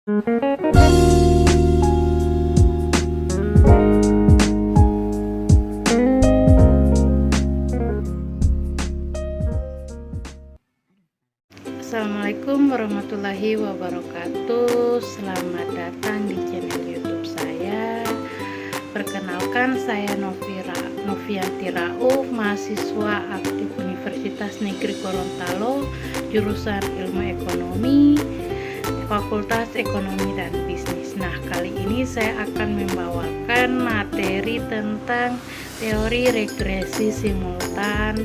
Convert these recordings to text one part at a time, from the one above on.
Assalamualaikum warahmatullahi wabarakatuh. Selamat datang di channel YouTube saya. Perkenalkan, saya Novianti Rauf, mahasiswa aktif Universitas Negeri Gorontalo, jurusan Ilmu Ekonomi, Fakultas Ekonomi dan Bisnis. Nah, kali ini saya akan membawakan materi tentang teori regresi simultan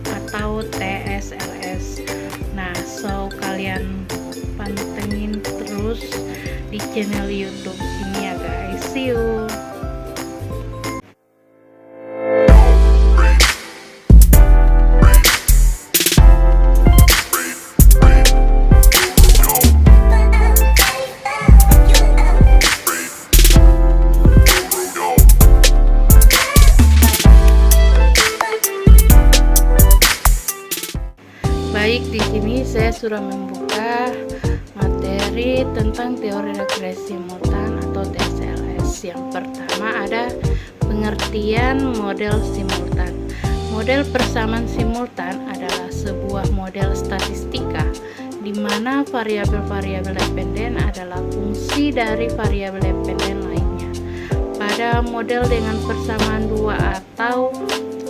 atau TSLS. Nah, kalian pantengin terus di channel YouTube ini ya guys. See you. Baik, di sini saya sudah membuka materi tentang teori regresi simultan atau TSLS. Yang pertama ada pengertian model simultan. Model persamaan simultan adalah sebuah model statistika di mana variabel-variabel dependen adalah fungsi dari variabel dependen lainnya. Pada model dengan persamaan dua atau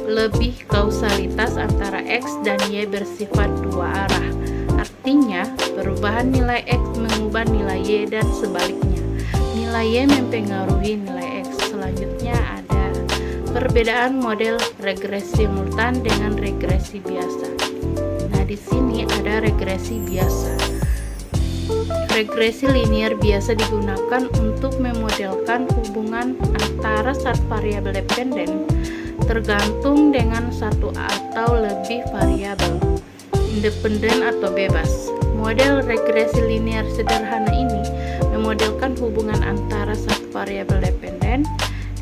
lebih kausalitas antara X dan Y bersifat dua arah. Artinya, perubahan nilai X mengubah nilai Y dan sebaliknya. Nilai Y mempengaruhi nilai X. Selanjutnya ada perbedaan model regresi simultan dengan regresi biasa. Nah, di sini ada regresi biasa. Regresi linier biasa digunakan untuk memodelkan hubungan antara satu variabel dependen tergantung dengan satu atau lebih variabel, independen atau bebas. Model regresi linier sederhana ini memodelkan hubungan antara satu variabel dependen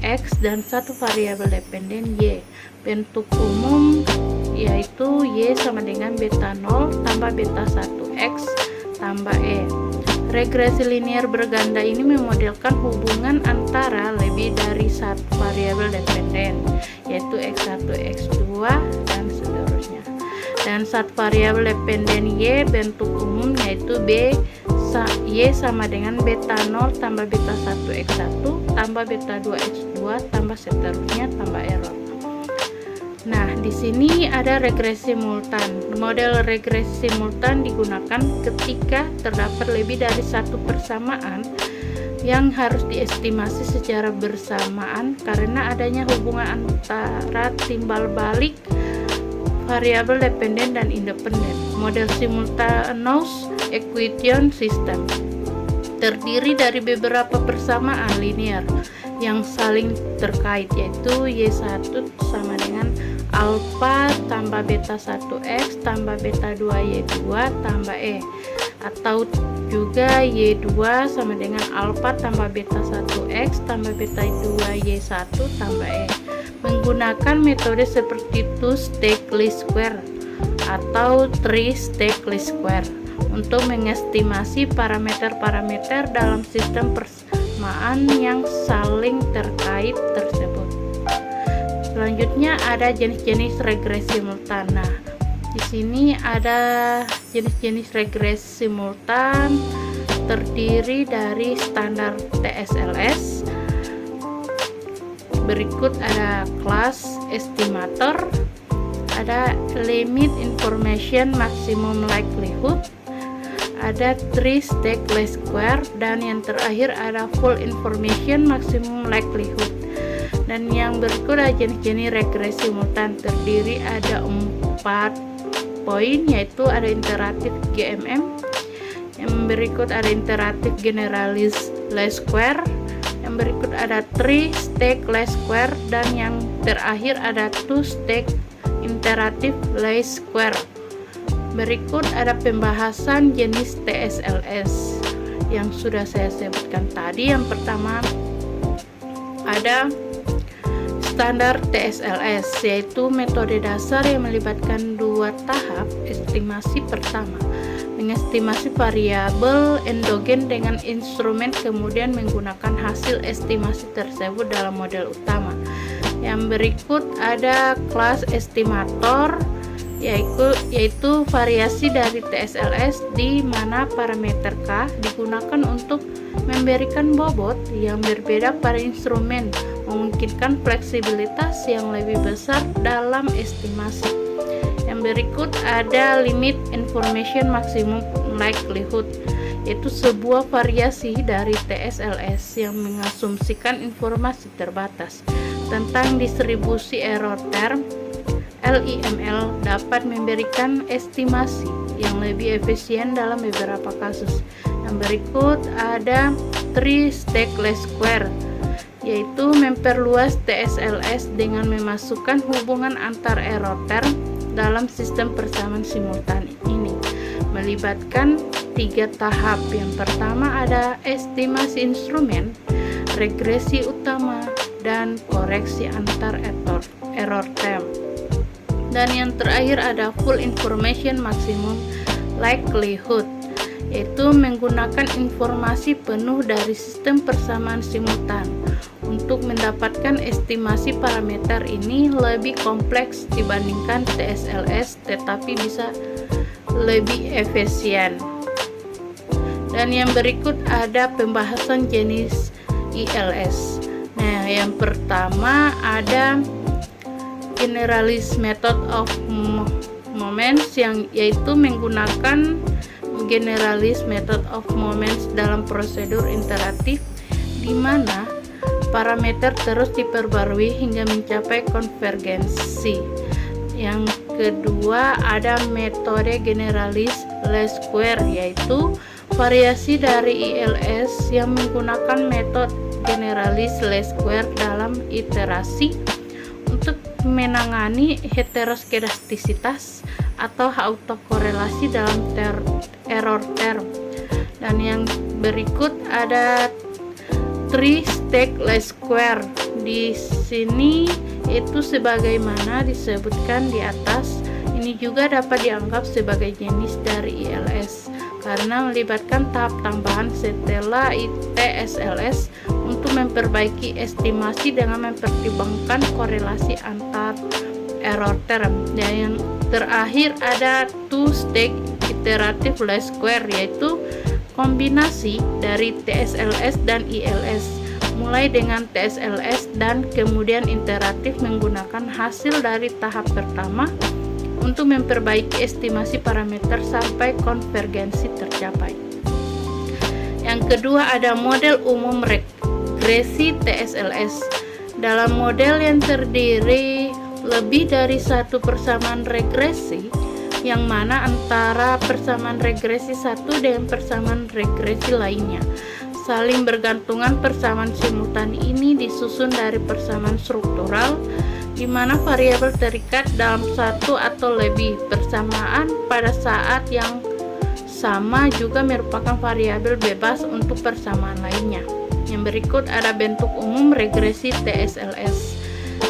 X dan satu variabel dependen Y. Bentuk umum yaitu Y sama dengan beta 0 tambah beta 1 X tambah E. Regresi linier berganda ini memodelkan hubungan antara lebih dari satu variabel dependen, yaitu X1, X2, dan seterusnya. Dan satu variabel dependen Y, bentuk umum yaitu Y sama dengan beta 0 tambah beta 1 X1 tambah beta 2 X2 tambah seterusnya tambah error. Nah, di sini ada regresi simultan. Model regresi simultan digunakan ketika terdapat lebih dari satu persamaan yang harus diestimasi secara bersamaan karena adanya hubungan antara timbal balik variabel dependen dan independen. Model simultaneous equation system terdiri dari beberapa persamaan linear yang saling terkait, yaitu Y1 sama dengan alfa tambah beta 1X tambah beta 2Y2 tambah E, atau juga Y2 sama dengan alfa tambah beta 1X tambah beta 2Y1 tambah E. Menggunakan metode seperti two-stage least square atau three-stage least square untuk mengestimasi parameter-parameter dalam sistem persamaan yang saling terkait tersebut. Selanjutnya ada jenis-jenis regresi simultan. Nah, di sini ada jenis-jenis regresi simultan terdiri dari standar TSLS. Berikut ada class estimator, ada limit information maximum likelihood, ada three-stage least square, dan yang terakhir ada full information maximum likelihood. Dan yang berikut ada jenis-jenis regresi simultan terdiri ada 4 poin, yaitu ada iteratif GMM, yang berikut ada iteratif generalized least square, yang berikut ada three-stage least square, dan yang terakhir ada two-stage iteratif least square. Berikut ada pembahasan jenis TSLS yang sudah saya sebutkan tadi. Yang pertama ada standar TSLS, yaitu metode dasar yang melibatkan dua tahap estimasi. Pertama, mengestimasi variabel endogen dengan instrumen, kemudian menggunakan hasil estimasi tersebut dalam model utama. Yang berikut ada kelas estimator, yaitu variasi dari TSLS, di mana parameter K digunakan untuk memberikan bobot yang berbeda pada instrumen, memungkinkan fleksibilitas yang lebih besar dalam estimasi. Yang berikut ada limit information maximum likelihood, yaitu sebuah variasi dari TSLS yang mengasumsikan informasi terbatas tentang distribusi error term. LIML dapat memberikan estimasi yang lebih efisien dalam beberapa kasus. Yang berikut ada 3-stage least square, yaitu memperluas TSLS dengan memasukkan hubungan antar error term dalam sistem persamaan simultan ini, melibatkan 3 tahap. Yang pertama ada estimasi instrumen, regresi utama, dan koreksi antar error term. Dan yang terakhir ada full information maximum likelihood, yaitu menggunakan informasi penuh dari sistem persamaan simultan. Untuk mendapatkan estimasi parameter ini lebih kompleks dibandingkan TSLS, tetapi bisa lebih efisien. Dan yang berikut ada pembahasan jenis ILS. Nah, yang pertama ada generalist method of moments, yaitu menggunakan generalist method of moments dalam prosedur iteratif, di mana parameter terus diperbarui hingga mencapai konvergensi. Yang kedua ada metode generalist least square, yaitu variasi dari ILS yang menggunakan metode generalist least square dalam iterasi untuk menangani heteroskedastisitas atau autokorelasi dalam error term. Dan yang berikut ada 3-stage least square. Di sini itu sebagaimana disebutkan di atas, ini juga dapat dianggap sebagai jenis dari ILS karena melibatkan tahap tambahan setelah TSLS untuk memperbaiki estimasi dengan mempertimbangkan korelasi antar error term. Dan yang terakhir ada 2-stage iterative least square, yaitu kombinasi dari TSLS dan ILS, mulai dengan TSLS dan kemudian iteratif menggunakan hasil dari tahap pertama untuk memperbaiki estimasi parameter sampai konvergensi tercapai. Yang kedua ada model umum regresi TSLS. Dalam model yang terdiri lebih dari satu persamaan regresi, yang mana antara persamaan regresi satu dengan persamaan regresi lainnya saling bergantungan, persamaan simultan ini disusun dari persamaan struktural, di mana variabel terikat dalam satu atau lebih persamaan pada saat yang sama juga merupakan variabel bebas untuk persamaan lainnya. Yang berikut ada bentuk umum regresi TSLS.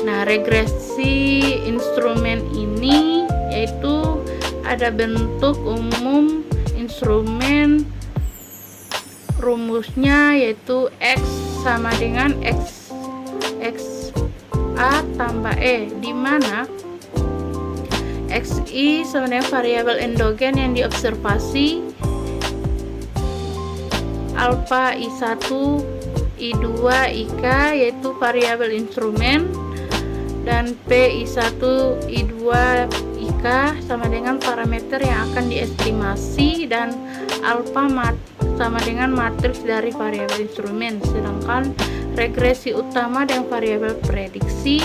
Nah, regresi instrumen ini yaitu ada bentuk umum instrumen, rumusnya yaitu X sama dengan X A tambah E, di mana XI sama dengan variabel endogen yang diobservasi, alpha I1 I2 IK yaitu variabel instrumen, dan P I1 I2 IK sama dengan parameter yang akan diestimasi, dan alpha sama dengan matriks dari variabel instrumen. Sedangkan regresi utama dengan variabel prediksi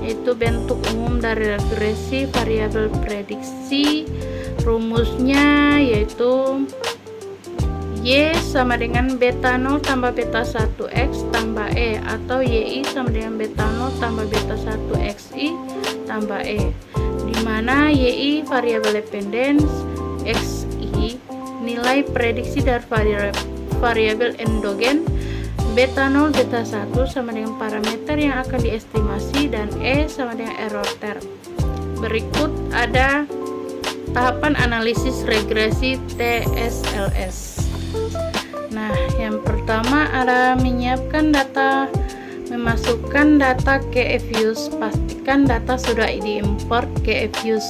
yaitu bentuk umum dari regresi variabel prediksi, rumusnya yaitu Y sama dengan beta 0 tambah beta 1 X tambah E, atau YI sama dengan beta 0 tambah beta 1 XI tambah E, dimana YI variabel dependence, XI nilai prediksi dari variabel endogen, beta 0 beta 1 sama dengan parameter yang akan diestimasi, dan E sama dengan error term. Berikut ada tahapan analisis regresi TSLS. Nah, yang pertama ada menyiapkan data, memasukkan data ke eViews. Pastikan data sudah diimport ke eViews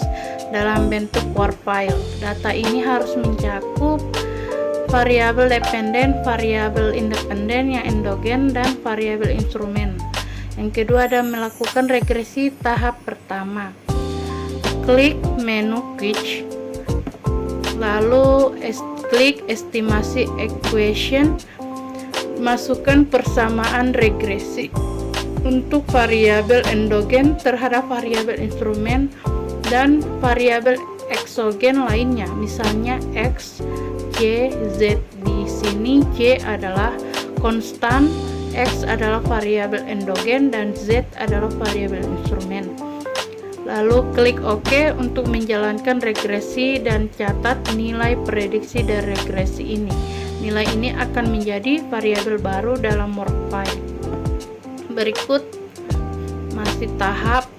dalam bentuk Word file. Data ini harus mencakup variabel dependen, variabel independen yang endogen, dan variabel instrumen. Yang kedua ada melakukan regresi tahap pertama. Klik menu Quiz, lalu klik estimasi equation, masukkan persamaan regresi untuk variabel endogen terhadap variabel instrumen dan variabel eksogen lainnya, misalnya X, Y, Z. Di sini Y adalah konstan, X adalah variabel endogen, dan Z adalah variabel instrumen. Lalu klik OK untuk menjalankan regresi dan catat nilai prediksi dari regresi ini. Nilai ini akan menjadi variabel baru dalam Word file. Berikut masih tahap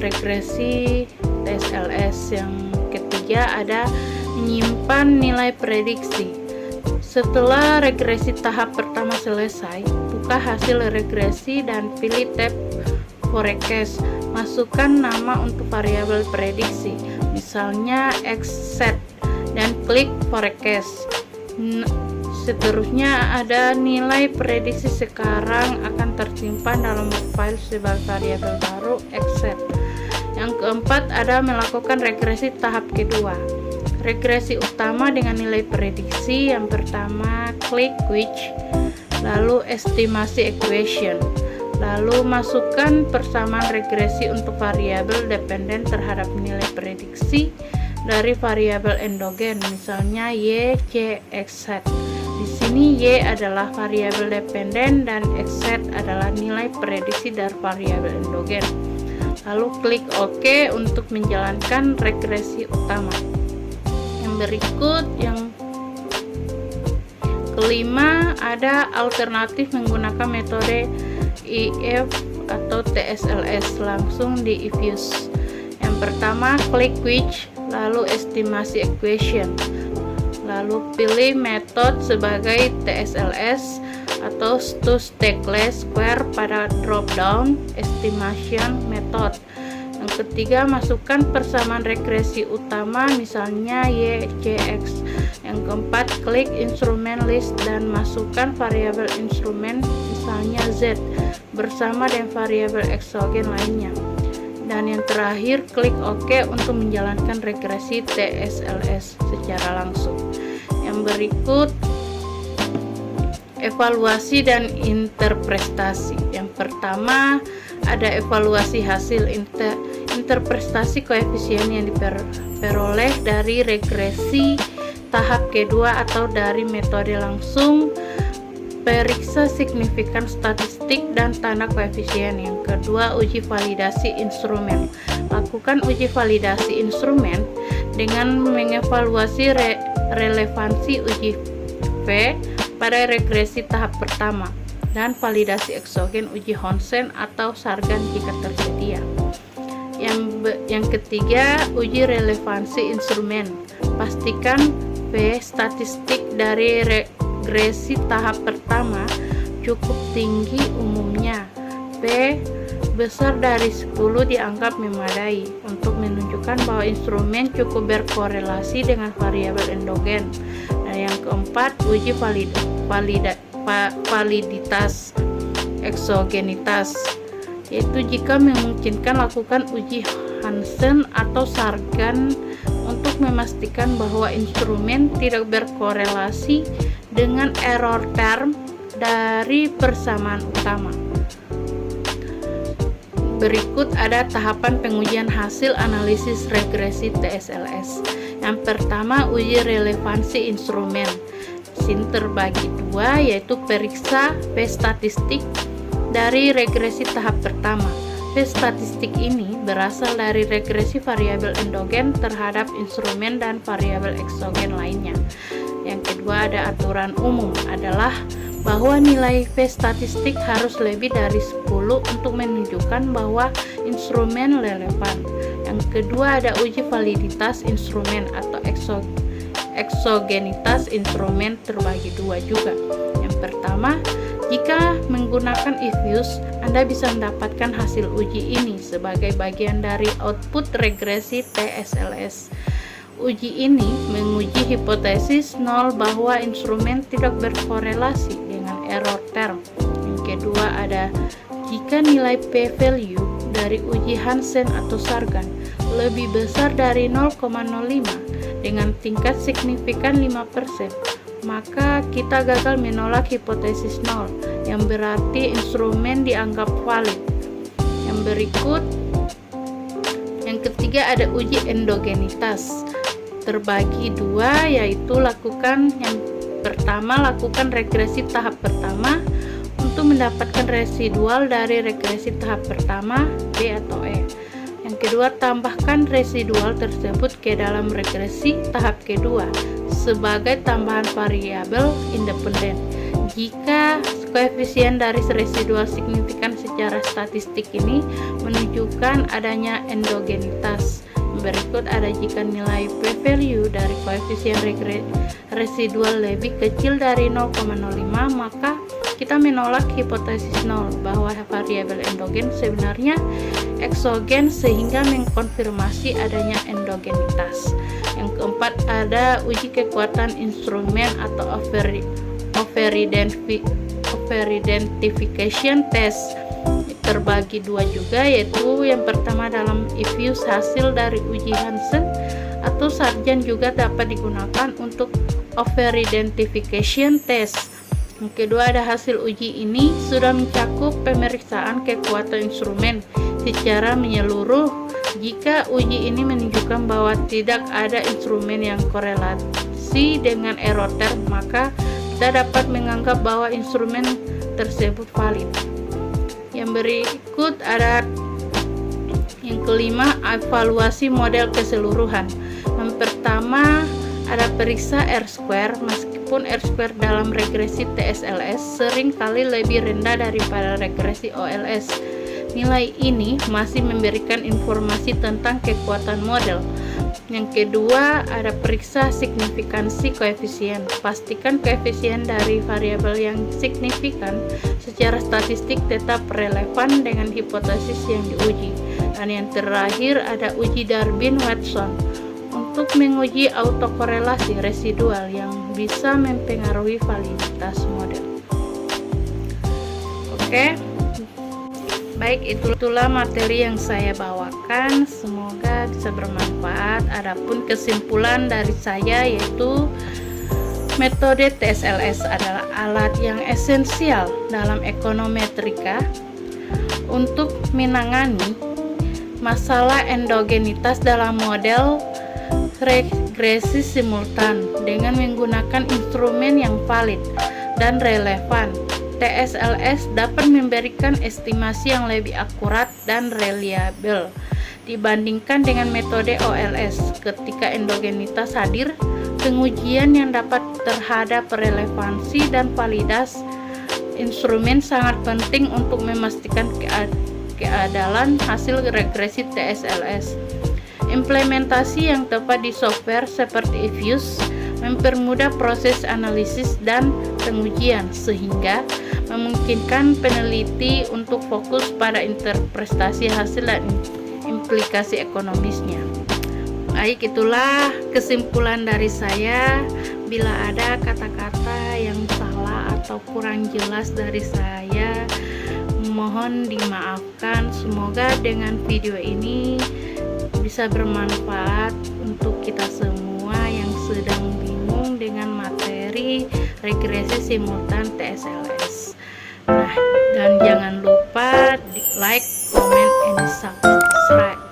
regresi TSLS. Yang ketiga ada menyimpan nilai prediksi. Setelah regresi tahap pertama selesai, buka hasil regresi dan pilih tab Forecast. Masukkan nama untuk variabel prediksi, misalnya xset, dan klik Forecast. Seterusnya ada nilai prediksi sekarang akan tersimpan dalam file sebagai variabel baru xset. Yang keempat ada melakukan regresi tahap kedua. Regresi utama dengan nilai prediksi. Yang pertama klik Quiz, lalu estimasi equation, lalu masukkan persamaan regresi untuk variabel dependen terhadap nilai prediksi dari variabel endogen, misalnya Y, C, xset. Di sini Y adalah variabel dependen dan xset adalah nilai prediksi dari variabel endogen. Lalu klik OK untuk menjalankan regresi utama. Yang berikut, yang kelima ada alternatif menggunakan metode IF atau TSLS langsung di eViews. Yang pertama klik Quiz, lalu estimasi equation, lalu pilih metode sebagai TSLS atau to-stateless square pada drop down estimation method. Yang ketiga, masukkan persamaan regresi utama, misalnya Y, C, X. Yang keempat, klik instrumen list dan masukkan variabel instrumen, misalnya Z, bersama dengan variabel eksogen lainnya. Dan yang terakhir, klik OK untuk menjalankan regresi TSLS secara langsung. Yang berikut, evaluasi dan interpretasi. Yang pertama ada evaluasi hasil interpretasi koefisien yang diperoleh dari regresi tahap kedua atau dari metode langsung. Periksa signifikan statistik dan tanda koefisien. Yang kedua, uji validasi instrumen. Lakukan uji validasi instrumen dengan mengevaluasi relevansi uji V pada regresi tahap pertama dan validasi eksogen uji Honsen atau Sargan jika tersedia. Yang ketiga, uji relevansi instrumen. Pastikan V statistik dari regresi tahap pertama cukup tinggi, umumnya P besar dari 10 dianggap memadai untuk menunjukkan bahwa instrumen cukup berkorelasi dengan variabel endogen. Dan yang keempat, uji validitas eksogenitas, yaitu jika memungkinkan lakukan uji Hansen atau Sargan untuk memastikan bahwa instrumen tidak berkorelasi dengan error term dari persamaan utama. Berikut ada tahapan pengujian hasil analisis regresi TSLS. Yang pertama, uji relevansi instrumen. Sini terbagi dua, yaitu periksa P statistik dari regresi tahap pertama. P statistik ini berasal dari regresi variabel endogen terhadap instrumen dan variabel eksogen lainnya. Yang kedua, ada aturan umum adalah bahwa nilai P statistik harus lebih dari 10 untuk menunjukkan bahwa instrumen relevan. Yang kedua ada uji validitas instrumen atau eksogenitas instrumen terbagi dua juga. Yang pertama, jika menggunakan eFuse, Anda bisa mendapatkan hasil uji ini sebagai bagian dari output regresi TSLS. Uji ini menguji hipotesis nol bahwa instrumen tidak berkorelasi dengan error term. Yang kedua ada jika nilai p-value dari uji Hansen atau Sargan lebih besar dari 0,05 dengan tingkat signifikan 5%, maka kita gagal menolak hipotesis nol, yang berarti instrumen dianggap valid. Yang berikut, yang ketiga ada uji endogenitas terbagi dua, yaitu lakukan regresi tahap pertama untuk mendapatkan residual dari regresi tahap pertama B atau E. Yang kedua, tambahkan residual tersebut ke dalam regresi tahap kedua sebagai tambahan variabel independen jika koefisien dari residual signifikan secara statistik ini menunjukkan adanya endogenitas. Berikut ada jika nilai p-value dari koefisien residual lebih kecil dari 0,05, maka kita menolak hipotesis nol bahwa variabel endogen sebenarnya eksogen sehingga mengkonfirmasi adanya endogenitas. Yang keempat ada uji kekuatan instrumen atau over-identification test terbagi dua juga, yaitu yang pertama dalam eFuse hasil dari uji Hansen atau Sargan juga dapat digunakan untuk over-identification test. Yang kedua ada hasil uji ini sudah mencakup pemeriksaan kekuatan instrumen secara menyeluruh. Jika uji ini menunjukkan bahwa tidak ada instrumen yang korelasi dengan error term, maka kita dapat menganggap bahwa instrumen tersebut valid. Yang berikut ada yang kelima, evaluasi model keseluruhan. Yang pertama ada periksa R-square. Meskipun R-square dalam regresi TSLS sering kali lebih rendah daripada regresi OLS, nilai ini masih memberikan informasi tentang kekuatan model. Yang kedua ada periksa signifikansi koefisien. Pastikan koefisien dari variabel yang signifikan secara statistik tetap relevan dengan hipotesis yang diuji. Dan yang terakhir ada uji Darwin-Watson untuk menguji autokorelasi residual yang bisa mempengaruhi validitas model. Oke, baik, itulah materi yang saya bawakan, semoga bisa bermanfaat. Adapun kesimpulan dari saya yaitu metode TSLS adalah alat yang esensial dalam ekonometrika untuk menangani masalah endogenitas dalam model regresi simultan dengan menggunakan instrumen yang valid dan relevan. TSLS dapat memberikan estimasi yang lebih akurat dan reliabel dibandingkan dengan metode OLS. Ketika endogenitas hadir, pengujian yang dapat terhadap relevansi dan validitas instrumen sangat penting untuk memastikan keadalan hasil regresi TSLS. Implementasi yang tepat di software seperti eFuse mempermudah proses analisis dan pengujian sehingga memungkinkan peneliti untuk fokus pada interpretasi hasil dan implikasi ekonomisnya. Baik, itulah kesimpulan dari saya. Bila ada kata-kata yang salah atau kurang jelas dari saya, mohon dimaafkan. Semoga dengan video ini bisa bermanfaat untuk kita semua yang sedang bingung dengan materi regresi simultan TSLS. Nah, dan jangan lupa di like, comment, and subscribe.